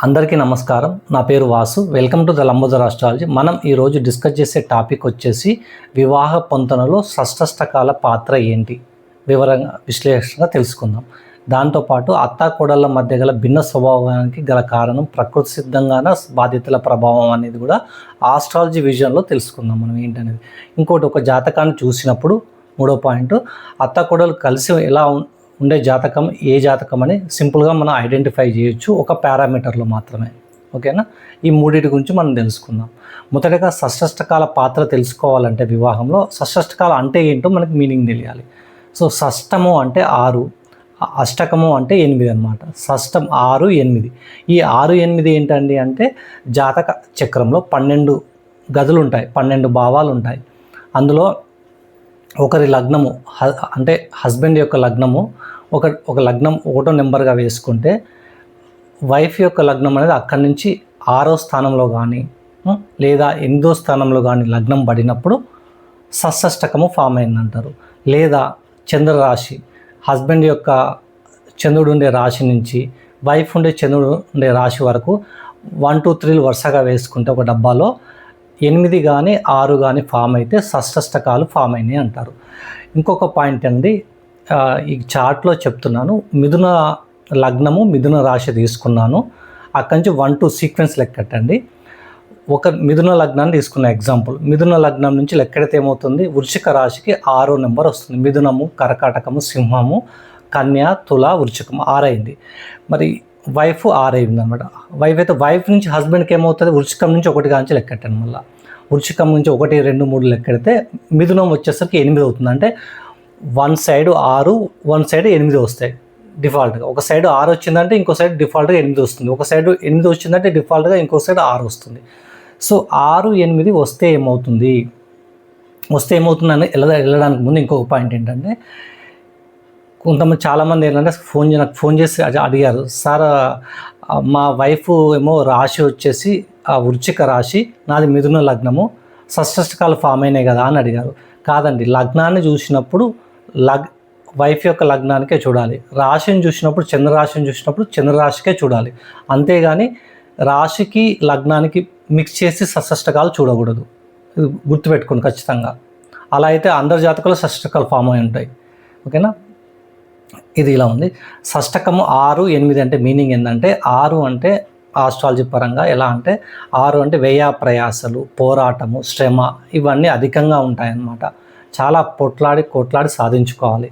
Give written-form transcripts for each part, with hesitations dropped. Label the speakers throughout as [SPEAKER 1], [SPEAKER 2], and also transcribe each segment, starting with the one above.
[SPEAKER 1] అందరికీ నమస్కారం. నా పేరు Vasu. Welcome to the Lambodar astrology. మనం ఈరోజు డిస్కస్ చేసే టాపిక్ వచ్చేసి వివాహ పొంతనలో షష్ఠష్టకాల పాత్ర ఏంటి వివరంగా విశ్లేషణగా తెలుసుకుందాం. దాంతోపాటు అత్తాకోడళ్ళ మధ్య గల భిన్న స్వభావానికి గల కారణం ప్రకృతి సిద్ధంగాన బాధ్యతల ప్రభావం అనేది కూడా ఆస్ట్రాలజీ విజన్లో తెలుసుకుందాం మనం ఏంటనేది. ఇంకోటి, ఒక జాతకాన్ని చూసినప్పుడు మూడో పాయింట్, అత్తాకోడలు కలిసి ఎలా ఉండే జాతకం ఏ జాతకం అని సింపుల్గా మనం ఐడెంటిఫై చేయొచ్చు ఒక పారామీటర్లో మాత్రమే. ఓకేనా? ఈ మూడింటి గురించి మనం తెలుసుకుందాం. మొదటగా షష్ఠష్టకాల పాత్ర తెలుసుకోవాలంటే వివాహంలో షష్ఠష్టకాల అంటే ఏంటో మనకి మీనింగ్ తెలియాలి. సో షష్టము అంటే 6, అష్టకము అంటే 8 అన్నమాట. షష్టం 6, 8. ఈ 6, 8 ఏంటండి అంటే జాతక చక్రంలో 12 గదులు ఉంటాయి, 12 భావాలు ఉంటాయి. అందులో ఒకరి లగ్నము అంటే హస్బెండ్ యొక్క లగ్నము ఒక లగ్నం 1వ నెంబర్గా వేసుకుంటే వైఫ్ యొక్క లగ్నం అనేది అక్కడి నుంచి 6వ స్థానంలో కానీ లేదా 8వ స్థానంలో కానీ లగ్నం పడినప్పుడు షష్ఠష్టకము ఫామ్ అయిందంటారు. లేదా చంద్రరాశి, హస్బెండ్ యొక్క చంద్రుడు ఉండే రాశి నుంచి వైఫ్ ఉండే చంద్రుడు ఉండే రాశి వరకు 1, 2, 3 వరుసగా వేసుకుంటే ఒక డబ్బాలో 8 కానీ 6 కానీ ఫామ్ అయితే షష్ఠష్టకాలు ఫామ్ అయినాయి అంటారు. ఇంకొక పాయింట్ అండి, ఈ చార్ట్లో చెప్తున్నాను. మిథున లగ్నము, మిథున రాశి తీసుకున్నాను. అక్కడి నుంచి 1, 2 సీక్వెన్స్ లెక్కట్టండి. ఒక మిథున లగ్నాన్ని తీసుకున్న ఎగ్జాంపుల్. మిథున లగ్నం నుంచి లెక్కెడితే ఏమవుతుంది? వృశ్చిక రాశికి 6వ నెంబర్ వస్తుంది. మిథునము, కర్కాటకము, సింహము, కన్య, తుల, వృశ్చికము 6 అయింది. మరి వైఫ్ 6 అయింది అనమాట. వైఫ్ నుంచి హస్బెండ్కి ఏమవుతుంది? వృశ్చికం నుంచి 1 కాంచి లెక్కెట్టండి. మళ్ళీ వృశ్చికం నుంచి 1, 2, 3 లెక్కెడితే మిథునం వచ్చేసరికి 8 అవుతుంది. అంటే 1 సైడ్ 6, 1 సైడ్ 8 వస్తాయి డిఫాల్ట్గా. ఒక సైడ్ 6 వచ్చిందంటే ఇంకో సైడ్ డిఫాల్ట్గా 8 వస్తుంది. ఒక సైడ్ 8 వచ్చిందంటే డిఫాల్ట్గా ఇంకో సైడ్ 6 వస్తుంది. సో 6, 8 వస్తే ఏమవుతుందని వెళ్ళడానికి ముందు ఇంకొక పాయింట్ ఏంటంటే, కొంతమంది చాలామంది ఏంటంటే నాకు ఫోన్ చేసి అడిగారు, సార్ మా వైఫ్ ఏమో రాశి వచ్చేసి వృశ్చిక రాశి, నాది మిథున లగ్నము, షష్ఠష్టకాలు ఫామ్ అయినాయి కదా అని అడిగారు. కాదండి, లగ్నాన్ని చూసినప్పుడు వైఫ్ యొక్క లగ్నానికే చూడాలి. రాశిని చూసినప్పుడు, చంద్రరాశికే చూడాలి. అంతేగాని రాశికి లగ్నానికి మిక్స్ చేసి షష్ఠష్టకాలు చూడకూడదు. ఇది గుర్తుపెట్టుకోండి ఖచ్చితంగా. అలా అయితే అందరి జాతకాలు షష్ఠష్టకాలు ఫామ్ అయి ఉంటాయి. ఓకేనా? ఇది ఇలా ఉంది. షష్టకము 6, 8 అంటే మీనింగ్ ఏంటంటే, 6 అంటే ఆస్ట్రాలజీ పరంగా ఎలా అంటే 6 అంటే వ్యయ ప్రయాసలు, పోరాటము, శ్రమ ఇవన్నీ అధికంగా ఉంటాయన్నమాట. చాలా కొట్లాడి సాధించుకోవాలి.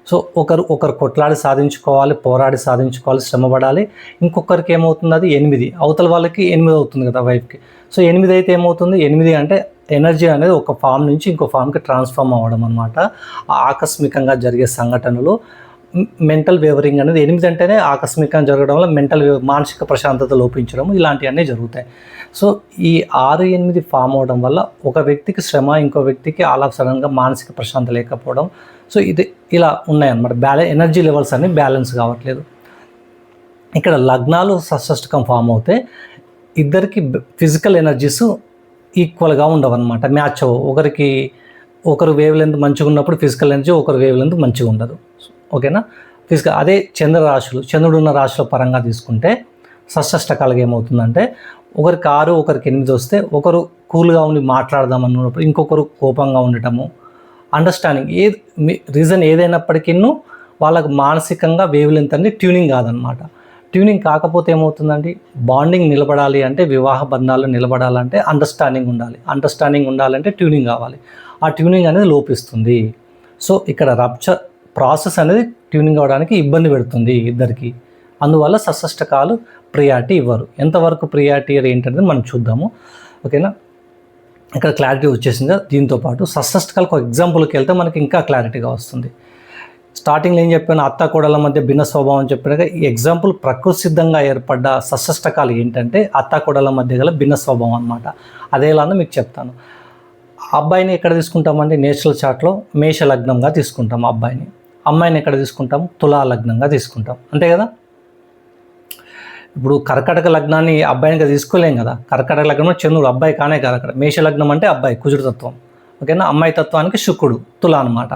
[SPEAKER 1] సో ఒకరు కొట్లాడి సాధించుకోవాలి, పోరాడి సాధించుకోవాలి, శ్రమ పడాలి. ఇంకొకరికి ఏమవుతుంది? అది 8, అవతల వాళ్ళకి 8 అవుతుంది కదా వైఫ్కి. సో 8 అయితే ఏమవుతుంది? 8 అంటే ఎనర్జీ అనేది ఒక ఫామ్ నుంచి ఇంకో ఫామ్కి ట్రాన్స్ఫార్మ్ అవ్వడం అనమాట. ఆకస్మికంగా జరిగే సంఘటనలు, మెంటల్ వేవరింగ్ అనేది 8 అంటేనే ఆకస్మికంగా జరగడం వల్ల మానసిక ప్రశాంతత లోపించడం ఇలాంటివన్నీ జరుగుతాయి. సో ఈ 6, 8 ఫామ్ అవడం వల్ల ఒక వ్యక్తికి శ్రమ, ఇంకో వ్యక్తికి ఆల్ ఆఫ్ సడన్గా మానసిక ప్రశాంతత లేకపోవడం. సో ఇది ఇలా ఉన్నాయన్నమాట. ఎనర్జీ లెవెల్స్ అన్ని బ్యాలెన్స్ కావట్లేదు. ఇక్కడ లగ్నాలు షష్ఠష్టకం ఫామ్ అవుతే ఇద్దరికి ఫిజికల్ ఎనర్జీస్ ఈక్వల్గా ఉండవన్నమాట, మ్యాచ్ అవ్వవు. ఒకరు వేవ్ లెంత్ మంచిగా ఉన్నప్పుడు ఫిజికల్ ఎనర్జీ, ఒకరు వేవ్ లెంత్ మంచిగా ఉండదు. ఓకేనా? అదే చంద్రుడు ఉన్న రాశుల పరంగా తీసుకుంటే షష్ఠష్టకాలుగా ఏమవుతుందంటే, ఒకరికి 6, ఒకరికి 8 వస్తే ఒకరు కూల్గా ఉండి మాట్లాడదామన్నప్పుడు ఇంకొకరు కోపంగా ఉండటము, అండర్స్టాండింగ్ రీజన్ ఏదైనప్పటికీ వాళ్ళకు మానసికంగా వేవ్ లెంత్ అనేది ట్యూనింగ్ కాదనమాట. ట్యూనింగ్ కాకపోతే ఏమవుతుందండి? బాండింగ్ నిలబడాలి అంటే, వివాహ బంధాలు నిలబడాలంటే అండర్స్టాండింగ్ ఉండాలంటే ట్యూనింగ్ కావాలి. ఆ ట్యూనింగ్ అనేది లోపిస్తుంది. సో ఇక్కడ రప్చర్ ప్రాసెస్ అనేది ట్యూనింగ్ అవ్వడానికి ఇబ్బంది పెడుతుంది ఇద్దరికి. అందువల్ల షష్ఠష్టకాలు ప్రియారిటీ ఇవ్వరు. ఎంతవరకు ప్రియారిటీ ఏంటనేది మనం చూద్దాము. ఓకేనా? ఇక్కడ క్లారిటీ వచ్చేసింది. దీంతోపాటు షష్ఠష్టకాలకు ఒక ఎగ్జాంపుల్కి వెళ్తే మనకి ఇంకా క్లారిటీగా వస్తుంది. స్టార్టింగ్లో ఏం చెప్పాను? అత్తాకోడళ్ళ మధ్య భిన్న స్వభావం చెప్పినాక ఈ ఎగ్జాంపుల్ ప్రకృతి సిద్ధంగా ఏర్పడ్డ షష్ఠష్టకాలు ఏంటంటే అత్తాకోడళ్ళ మధ్య గల భిన్న స్వభావం అనమాట. అదేలానో మీకు చెప్తాను. అబ్బాయిని ఎక్కడ తీసుకుంటామండి? నేచురల్ చార్ట్లో మేష లగ్నంగా తీసుకుంటాం అబ్బాయిని. అమ్మాయిని ఎక్కడ తీసుకుంటాం? తులా లగ్నంగా తీసుకుంటాం. అంతే కదా? ఇప్పుడు కర్కాటక లగ్నాన్ని అబ్బాయినిగా తీసుకోలేం కదా. కర్కాటక లగ్నంలో చంద్రుడు అబ్బాయి కానే కాదు. అక్కడ మేష లగ్నం అంటే అబ్బాయి, కుజుడు తత్వం. ఓకేనా? అమ్మాయి తత్వానికి శుక్రుడు, తులా అనమాట,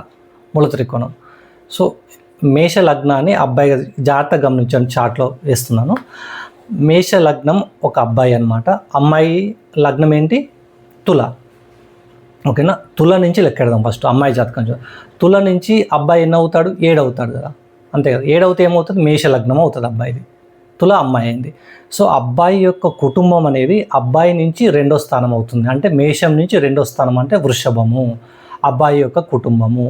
[SPEAKER 1] మూల త్రికోణం. సో మేష లగ్నాన్ని అబ్బాయిగా జాగ్రత్తగా గమనించండి, చార్ట్లో వేస్తున్నాను. మేష లగ్నం ఒక అబ్బాయి అనమాట. అమ్మాయి లగ్నం ఏంటి? తుల. ఓకేనా, తుల నుంచి లెక్కెడదాం ఫస్ట్ అమ్మాయి జాతకం. తుల నుంచి అబ్బాయి ఎన్ని అవుతాడు? 7 అవుతాడు కదా, అంతే కదా. 7 అవుతే ఏమవుతుంది? మేష లగ్నం అవుతుంది అబ్బాయిది. తుల అమ్మాయి అయింది. సో అబ్బాయి యొక్క కుటుంబం అనేది అబ్బాయి నుంచి 2వ స్థానం అవుతుంది. అంటే మేషం నుంచి 2వ స్థానం అంటే వృషభము, అబ్బాయి యొక్క కుటుంబము.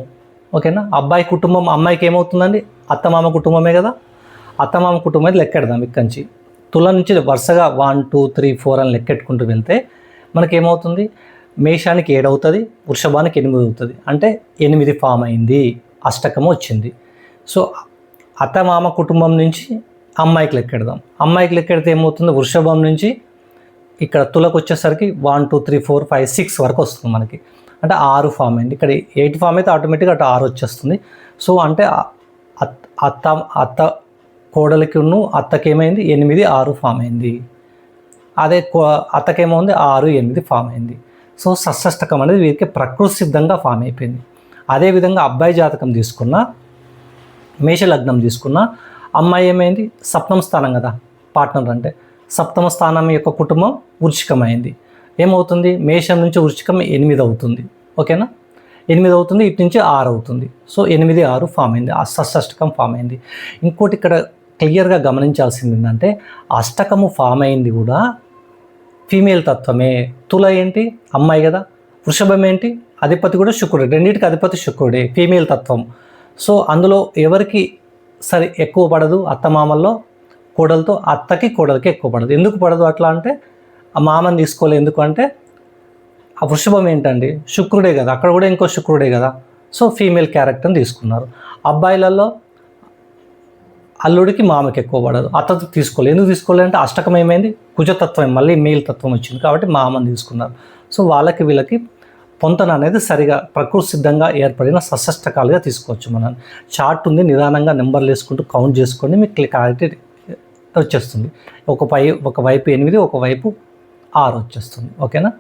[SPEAKER 1] ఓకేనా, అబ్బాయి కుటుంబం అమ్మాయికి ఏమవుతుందండి? అత్తమామ కుటుంబమే కదా. అత్తమామ కుటుంబం అయితే లెక్కెడదాం ఇక్కడి నుంచి. తుల నుంచి వరుసగా 1 2 3 4 అని లెక్కెట్టుకుంటూ వెళ్తే మనకేమవుతుంది? మేషానికి 7 అవుతుంది, వృషభానికి 8 అవుతుంది. అంటే 8 ఫామ్ అయింది, అష్టకము వచ్చింది. సో అత్తమామ కుటుంబం నుంచి అమ్మాయికి లెక్కెడదాం. అమ్మాయికి లెక్కెడితే ఏమవుతుంది? వృషభం నుంచి ఇక్కడ తులకు వచ్చేసరికి 1 2 3 4 5 6 వరకు వస్తుంది మనకి. అంటే 6 ఫామ్ అయింది. ఇక్కడ 8 ఫామ్ అయితే ఆటోమేటిక్గా అటు 6 వచ్చేస్తుంది. సో అంటే అత్త కోడలికి అత్తకేమైంది? 8 6 ఫామ్ అయింది. అదే అత్తకేమవుంది? 6 8 ఫామ్ అయింది. సో షష్ఠకం అనేది వీరికి ప్రకృతి సిద్ధంగా ఫామ్ అయిపోయింది. అదేవిధంగా అబ్బాయి జాతకం తీసుకున్న, మేష లగ్నం తీసుకున్న అమ్మాయి ఏమైంది? సప్తమ స్థానం కదా పార్ట్నర్ అంటే. సప్తమ స్థానం యొక్క కుటుంబం వృశ్చికమైంది. ఏమవుతుంది? మేషం నుంచి వృశ్చికం 8 అవుతుంది. ఓకేనా, 8 అవుతుంది, ఇటు నుంచి 6 అవుతుంది. సో 8 6 ఫామ్ అయింది, షష్ఠకం ఫామ్ అయింది. ఇంకోటి ఇక్కడ క్లియర్గా గమనించాల్సింది ఏంటంటే అష్టకము ఫామ్ అయింది కూడా ఫీమేల్ తత్వమే. తుల ఏంటి? అమ్మాయి కదా. వృషభం ఏంటి? అధిపతి కూడా శుక్రుడే, రెండింటికి అధిపతి శుక్రుడే, ఫీమేల్ తత్వం. సో అందులో ఎవరికి సరే ఎక్కువ పడదు? అత్తమామల్లో కోడలతో అత్తకి కోడలికి ఎక్కువ పడదు. ఎందుకు పడదు అట్లా అంటే ఆ మామని తీసుకోలే. ఎందుకు అంటే ఆ వృషభం ఏంటండి? శుక్రుడే కదా, అక్కడ కూడా ఇంకో శుక్రుడే కదా. సో ఫీమేల్ క్యారెక్టర్ని తీసుకున్నారు. అబ్బాయిలలో అల్లుడికి మామకి ఎక్కువ పడదు, అత్తతో తీసుకోలేదు. ఎందుకు తీసుకోలేదు అంటే అష్టకం ఏమైంది? కుజతత్వం, మళ్ళీ మేల్ తత్వం వచ్చింది కాబట్టి మామని తీసుకున్నారు. సో వాళ్ళకి వీళ్ళకి పొంతన అనేది సరిగా ప్రకృతి సిద్ధంగా ఏర్పడిన షష్ఠకాలుగా తీసుకోవచ్చు. మనం చార్ట్ ఉంది, నిదానంగా నెంబర్లు వేసుకుంటూ కౌంట్ చేసుకోండి, మీకు క్లారిటీ వచ్చేస్తుంది. ఒకవైపు 8, ఒకవైపు 6 వచ్చేస్తుంది. ఓకేనా,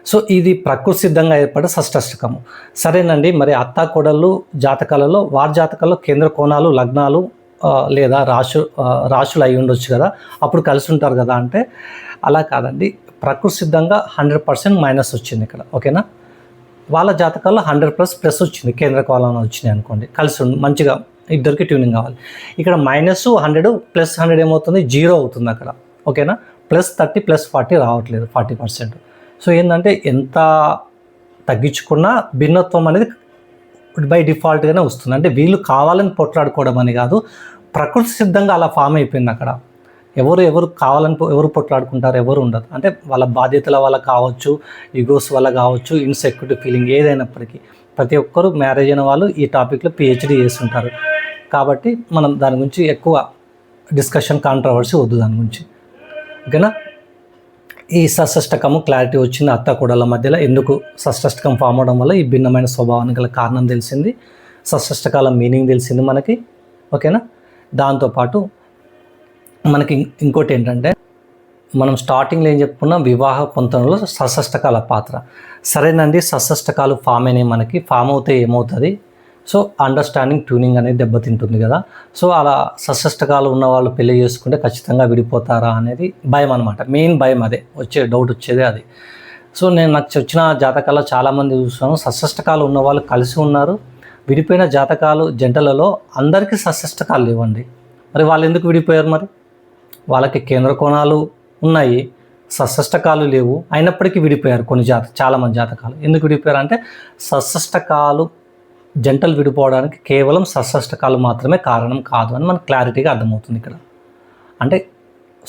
[SPEAKER 1] సో ఇది ప్రకృతి సిద్ధంగా ఏర్పడే షష్ఠకము. సరేనండి, మరి అత్తా కోడళ్ళు జాతకాలలో వారి జాతకాల్లో కేంద్ర కోణాలు, లగ్నాలు లేదా రాశులు అయి ఉండొచ్చు కదా, అప్పుడు కలిసి ఉంటారు కదా అంటే అలా కాదండి. ప్రకృతి సిద్ధంగా 100% మైనస్ వచ్చింది ఇక్కడ. ఓకేనా, వాళ్ళ జాతకాల్లో 100+ ప్లస్ వచ్చింది, కేంద్ర కోణాలు వచ్చినాయి అనుకోండి, కలిసి మంచిగా ఇద్దరికి ట్యూనింగ్ కావాలి. ఇక్కడ -100 +100 ఏమవుతుంది? 0 అవుతుంది అక్కడ. ఓకేనా, +30 +40 రావట్లేదు, 40%. సో ఏంటంటే ఎంత తగ్గించుకున్నా భిన్నత్వం అనేది బై డిఫాల్ట్గానే వస్తుంది. అంటే వీళ్ళు కావాలని పొట్లాడుకోవడం అని కాదు, ప్రకృతి సిద్ధంగా అలా ఫామ్ అయిపోయింది అక్కడ. ఎవరు కావాలని ఎవరు పొట్లాడుకుంటారు? ఎవరు ఉండదు. అంటే వాళ్ళ బాధ్యతల వల్ల కావచ్చు, ఈగోస్ వల్ల కావచ్చు, ఇన్సెక్యూరిటీ ఫీలింగ్ ఏదైనప్పటికీ ప్రతి ఒక్కరు మ్యారేజ్ అయిన వాళ్ళు ఈ టాపిక్లో PhD చేస్తుంటారు. కాబట్టి మనం దాని గురించి ఎక్కువ డిస్కషన్, కాంట్రవర్సీ వద్దు దాని గురించి. ఓకేనా, ఈ షష్ఠకము క్లారిటీ వచ్చింది. అత్త కోడళ్ళ మధ్యలో ఎందుకు షష్ఠకం ఫామ్ అవడం వల్ల ఈ భిన్నమైన స్వభావానికి గల కారణం తెలిసింది, షష్ఠకాల మీనింగ్ తెలిసింది మనకి. ఓకేనా, దాంతోపాటు మనకి ఇంకోటి ఏంటంటే మనం స్టార్టింగ్లో ఏం చెప్పుకున్నాం? వివాహ పొంతనలో షష్ఠకాల పాత్ర. సరేనండి, షష్ఠకాలు ఫామ్ అయినాయి, మనకి ఫామ్ అవుతే ఏమవుతుంది? సో అండర్స్టాండింగ్, ట్యూనింగ్ అనేది దెబ్బతింటుంది కదా. సో అలా షష్ఠకాలు ఉన్న వాళ్ళు పెళ్లి చేసుకుంటే ఖచ్చితంగా విడిపోతారా అనేది భయం అనమాట. మెయిన్ భయం అదే, డౌట్ వచ్చేదే అది. సో నాకు వచ్చిన జాతకాల్లో చాలామంది చూస్తాను, షష్ఠకాలు ఉన్న వాళ్ళు కలిసి ఉన్నారు, విడిపోయిన జాతకాలు జంటలలో అందరికీ షష్ఠకాలు లేవండి. మరి వాళ్ళు ఎందుకు విడిపోయారు? మరి వాళ్ళకి కేంద్ర కోణాలు ఉన్నాయి, షష్ఠకాలు లేవు, అయినప్పటికీ విడిపోయారు చాలామంది జాతకాలు. ఎందుకు విడిపోయారు అంటే షష్ఠకాలు జంటలు విడిపోవడానికి కేవలం షష్ఠకాలు మాత్రమే కారణం కాదు అని మనకు క్లారిటీగా అర్థమవుతుంది ఇక్కడ. అంటే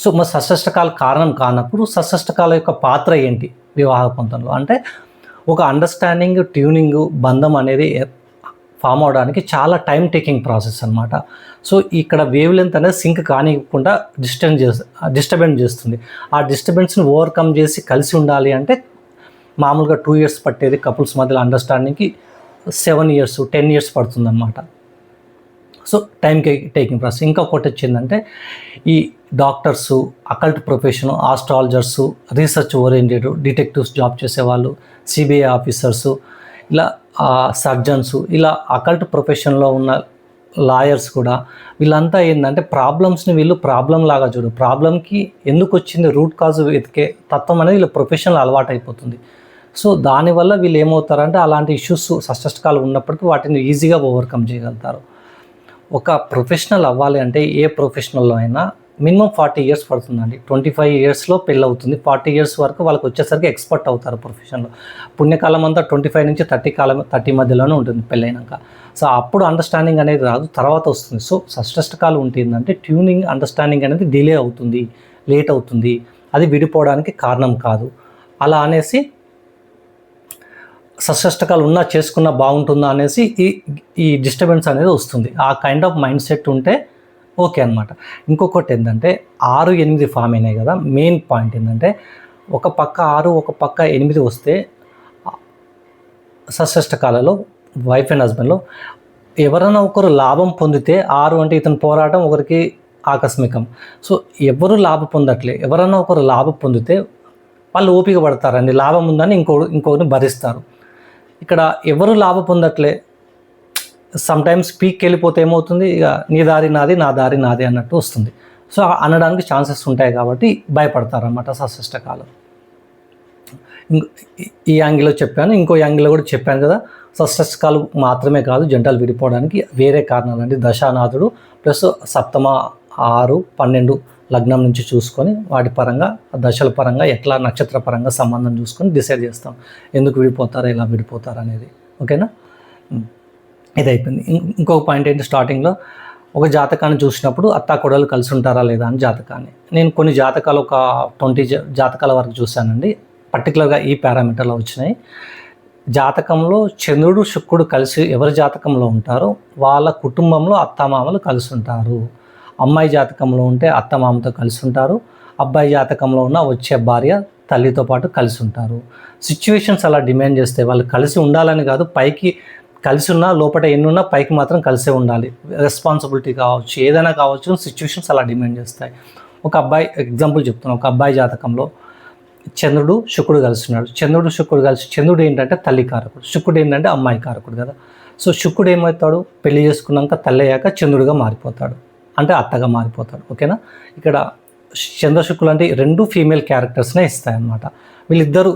[SPEAKER 1] సో మరి షష్ఠకాలు కారణం కానప్పుడు షష్ఠకాల యొక్క పాత్ర ఏంటి వివాహ పొంతనలో అంటే ఒక అండర్స్టాండింగ్, ట్యూనింగ్, బంధం అనేది ఫామ్ అవడానికి చాలా టైం టేకింగ్ ప్రాసెస్ అనమాట. సో ఇక్కడ వేవ్ లెంత్ అనేది సింక్ కానివ్వకుండా డిస్టర్బెన్స్ చేస్తుంది. ఆ డిస్టర్బెన్స్ని ఓవర్కమ్ చేసి కలిసి ఉండాలి అంటే మామూలుగా 2 years పట్టేది కపుల్స్ మధ్యలో అండర్స్టాండింగ్కి 7 years 10 years పడుతుంది అనమాట. So time taking process. ఇంకొకటి వచ్చిందంటే ఈ doctors, occult profession, astrologers, research oriented, detectives job చేసేవాళ్ళు, CBI ఆఫీసర్సు, ఇలా సర్జన్సు, ఇలా అకల్ట్ ప్రొఫెషన్లో ఉన్న లాయర్స్ కూడా వీళ్ళంతా ఏంటంటే ప్రాబ్లమ్స్ని వీళ్ళు ప్రాబ్లం లాగా చూడు, ప్రాబ్లంకి ఎందుకు వచ్చింది రూట్ కాజ్ వెతికే తత్వం అనేది వీళ్ళ ప్రొఫెషనల్ అలవాటు అయిపోతుంది. సో దానివల్ల వీళ్ళు ఏమవుతారంటే అలాంటి ఇష్యూస్ సష్టకాలు ఉన్నప్పటికీ వాటిని ఈజీగా ఓవర్కమ్ చేయగలుగుతారు. ఒక ప్రొఫెషనల్ అవ్వాలి అంటే ఏ ప్రొఫెషనల్లో అయినా మినిమం 40 years పడుతుందండి. 25 yearsలో పెళ్ళి అవుతుంది. 40 years వరకు వాళ్ళకి వచ్చేసరికి ఎక్స్పర్ట్ అవుతారు ప్రొఫెషన్లో. పుణ్యకాలం అంతా 25 నుంచి 30 మధ్యలోనే ఉంటుంది పెళ్ళైనాక. సో అప్పుడు అండర్స్టాండింగ్ అనేది రాదు, తర్వాత వస్తుంది. సో షష్ఠకాలం ఉంటుందంటే ట్యూనింగ్ అండర్స్టాండింగ్ అనేది డిలే అవుతుంది, లేట్ అవుతుంది, అది విడిపోవడానికి కారణం కాదు. అలా అనేసి షష్ఠకాలు ఉన్నా చేసుకున్నా బాగుంటుందా అనేసి ఈ డిస్టర్బెన్స్ అనేది వస్తుంది. ఆ కైండ్ ఆఫ్ మైండ్ సెట్ ఉంటే ఓకే అనమాట. ఇంకొకటి ఏంటంటే 6, 8 ఫామ్ అయినాయి కదా, మెయిన్ పాయింట్ ఏంటంటే ఒక పక్క 6 ఒక పక్క 8 వస్తే షష్ఠకాలలో వైఫ్ అండ్ హస్బెండ్లో ఎవరైనా ఒకరు లాభం పొందితే 6 అంటే ఇతను పోరాటం ఒకరికి ఆకస్మికం. సో ఎవరు లాభం పొందట్లే, ఎవరైనా ఒకరు లాభం పొందితే వాళ్ళు ఓపిక పడతారండి, లాభం ఉందని ఇంకొకరిని భరిస్తారు. ఇక్కడ ఎవరు లాభం పొందట్లే, సమ్టైమ్స్ పీక్ వెళ్ళిపోతే ఏమవుతుంది, ఇక నీ దారి నాది నా దారి నాది అన్నట్టు వస్తుంది. సో అనడానికి ఛాన్సెస్ ఉంటాయి కాబట్టి భయపడతారు అన్నమాట షష్ఠకాలం. ఈ యాంగిల్లో చెప్పాను, ఇంకో యాంగిల్లో కూడా చెప్పాను కదా. షష్ఠకాలు మాత్రమే కాదు జంటలు విడిపోవడానికి వేరే కారణాలు అండి. దశానాథుడు ప్లస్ సప్తమ 6, 12 లగ్నం నుంచి చూసుకొని వాటి పరంగా దశల పరంగా ఎట్లా నక్షత్ర పరంగా సంబంధం చూసుకొని డిసైడ్ చేస్తాం ఎందుకు విడిపోతారు, ఎలా విడిపోతారు అనేది. ఓకేనా, ఇది అయిపోయింది. ఇంకొక పాయింట్ ఏంటి, స్టార్టింగ్లో ఒక జాతకాన్ని చూసినప్పుడు అత్తాకోడలు కలిసి ఉంటారా లేదా అని జాతకాన్ని. నేను కొన్ని జాతకాలు ఒక 20 జాతకాల వరకు చూశానండి. పర్టికులర్గా ఈ పారామీటర్లో వచ్చినాయి. జాతకంలో చంద్రుడు శుక్రుడు కలిసి ఎవరి జాతకంలో ఉంటారో వాళ్ళ కుటుంబంలో అత్తామామలు కలిసి ఉంటారు. అమ్మాయి జాతకంలో ఉంటే అత్తమామతో కలిసి ఉంటారు. అబ్బాయి జాతకంలో ఉన్న వచ్చే భార్య తల్లితో పాటు కలిసి ఉంటారు. సిచ్యువేషన్స్ అలా డిమాండ్ చేస్తే వాళ్ళు కలిసి ఉండాలని కాదు, పైకి కలిసి ఉన్నా లోపల ఎన్నున్నా పైకి మాత్రం కలిసే ఉండాలి. రెస్పాన్సిబిలిటీ కావచ్చు, ఏదైనా కావచ్చు, సిచ్యువేషన్స్ అలా డిమాండ్ చేస్తాయి. ఒక అబ్బాయి ఎగ్జాంపుల్ చెప్తున్నాను, ఒక అబ్బాయి జాతకంలో చంద్రుడు శుక్రుడు కలిసినాడు. చంద్రుడు ఏంటంటే తల్లి కారకుడు, శుక్రుడు ఏంటంటే అమ్మాయి కారకుడు కదా. సో శుక్రుడు ఏమవుతాడు, పెళ్లి చేసుకున్నాక తల్లి అయ్యాక చంద్రుడిగా మారిపోతాడు, అంటే అత్తగా మారిపోతాడు. ఓకేనా, ఇక్కడ చంద్రశుక్రులు అంటే 2 ఫీమేల్ క్యారెక్టర్స్నే ఇస్తాయి అన్నమాట. వీళ్ళిద్దరూ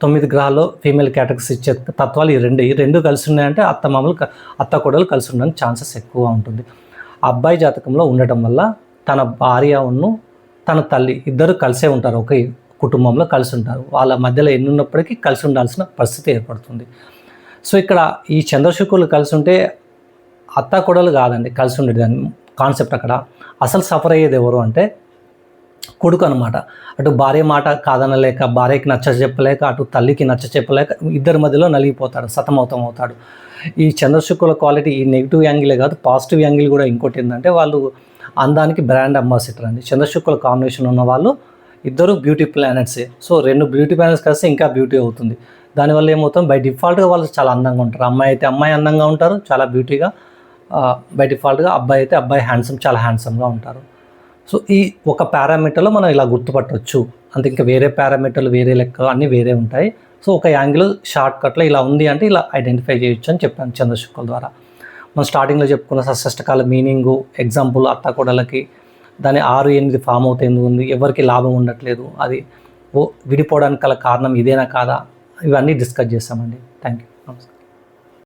[SPEAKER 1] 9 గ్రహాల్లో ఫీమేల్ క్యారెక్టర్స్ ఇచ్చే తత్వాలు ఈ రెండు కలిసి ఉన్నాయంటే అత్త కోడలు కలిసి ఉండడానికి ఛాన్సెస్ ఎక్కువగా ఉంటుంది. అబ్బాయి జాతకంలో ఉండటం వల్ల తన భార్యను తన తల్లి ఇద్దరు కలిసే ఉంటారు, ఒక కుటుంబంలో కలిసి ఉంటారు. వాళ్ళ మధ్యలో ఎన్ని ఉన్నప్పటికీ కలిసి ఉండాల్సిన పరిస్థితి ఏర్పడుతుంది. సో ఇక్కడ ఈ చంద్రశుక్రులు కలిసి ఉంటే అత్త కోడలు కాదండి కలిసి ఉండేది దాని కాన్సెప్ట్. అక్కడ అసలు సఫర్ అయ్యేది ఎవరు అంటే కొడుకు అనమాట. అటు భార్య మాట కాదనలేక, భార్యకి నచ్చ చెప్పలేక, అటు తల్లికి నచ్చ చెప్పలేక ఇద్దరి మధ్యలో నలిగిపోతాడు, సతమవుతాడు. ఈ చంద్రశుక్రుల క్వాలిటీ ఈ నెగిటివ్ యాంగిలే కాదు, పాజిటివ్ యాంగిల్ కూడా ఇంకోటి ఏంటంటే వాళ్ళు అందానికి బ్రాండ్ అంబాసిడర్ అండి. చంద్రశుక్రుల కాంబినేషన్ ఉన్న వాళ్ళు ఇద్దరు బ్యూటీ ప్లానెట్సే. సో 2 బ్యూటీ ప్లానెట్స్ కలిస్తే ఇంకా బ్యూటీ అవుతుంది. దానివల్ల ఏమవుతుంది, బై డిఫాల్ట్గా వాళ్ళు చాలా అందంగా ఉంటారు. అమ్మాయి అయితే అమ్మాయి అందంగా ఉంటారు, చాలా బ్యూటీగా. బై డిఫాల్ట్గా అబ్బాయి అయితే అబ్బాయి చాలా హ్యాండ్సమ్గా ఉంటారు. సో ఈ ఒక పారామీటర్లో మనం ఇలా గుర్తుపట్టవచ్చు. అంతే, ఇంకా వేరే పారామీటర్లు వేరే లెక్క అన్నీ వేరే ఉంటాయి. సో ఒక యాంగిల్ షార్ట్ కట్లో ఇలా ఉంది అంటే ఇలా ఐడెంటిఫై చేయొచ్చు అని చెప్పాను చంద్రశుక్రుల ద్వారా. మనం స్టార్టింగ్లో చెప్పుకున్న షష్ఠకాల మీనింగు, ఎగ్జాంపుల్ అత్తాకోడలకి దాని 6, 8 ఫామ్ అవుతే ఎందుకు ఉంది, ఎవరికి లాభం ఉండట్లేదు, అది విడిపోవడానికి గల కారణం ఇదేనా కాదా, ఇవన్నీ డిస్కస్ చేస్తామండి. థ్యాంక్ యూ, నమస్కారం.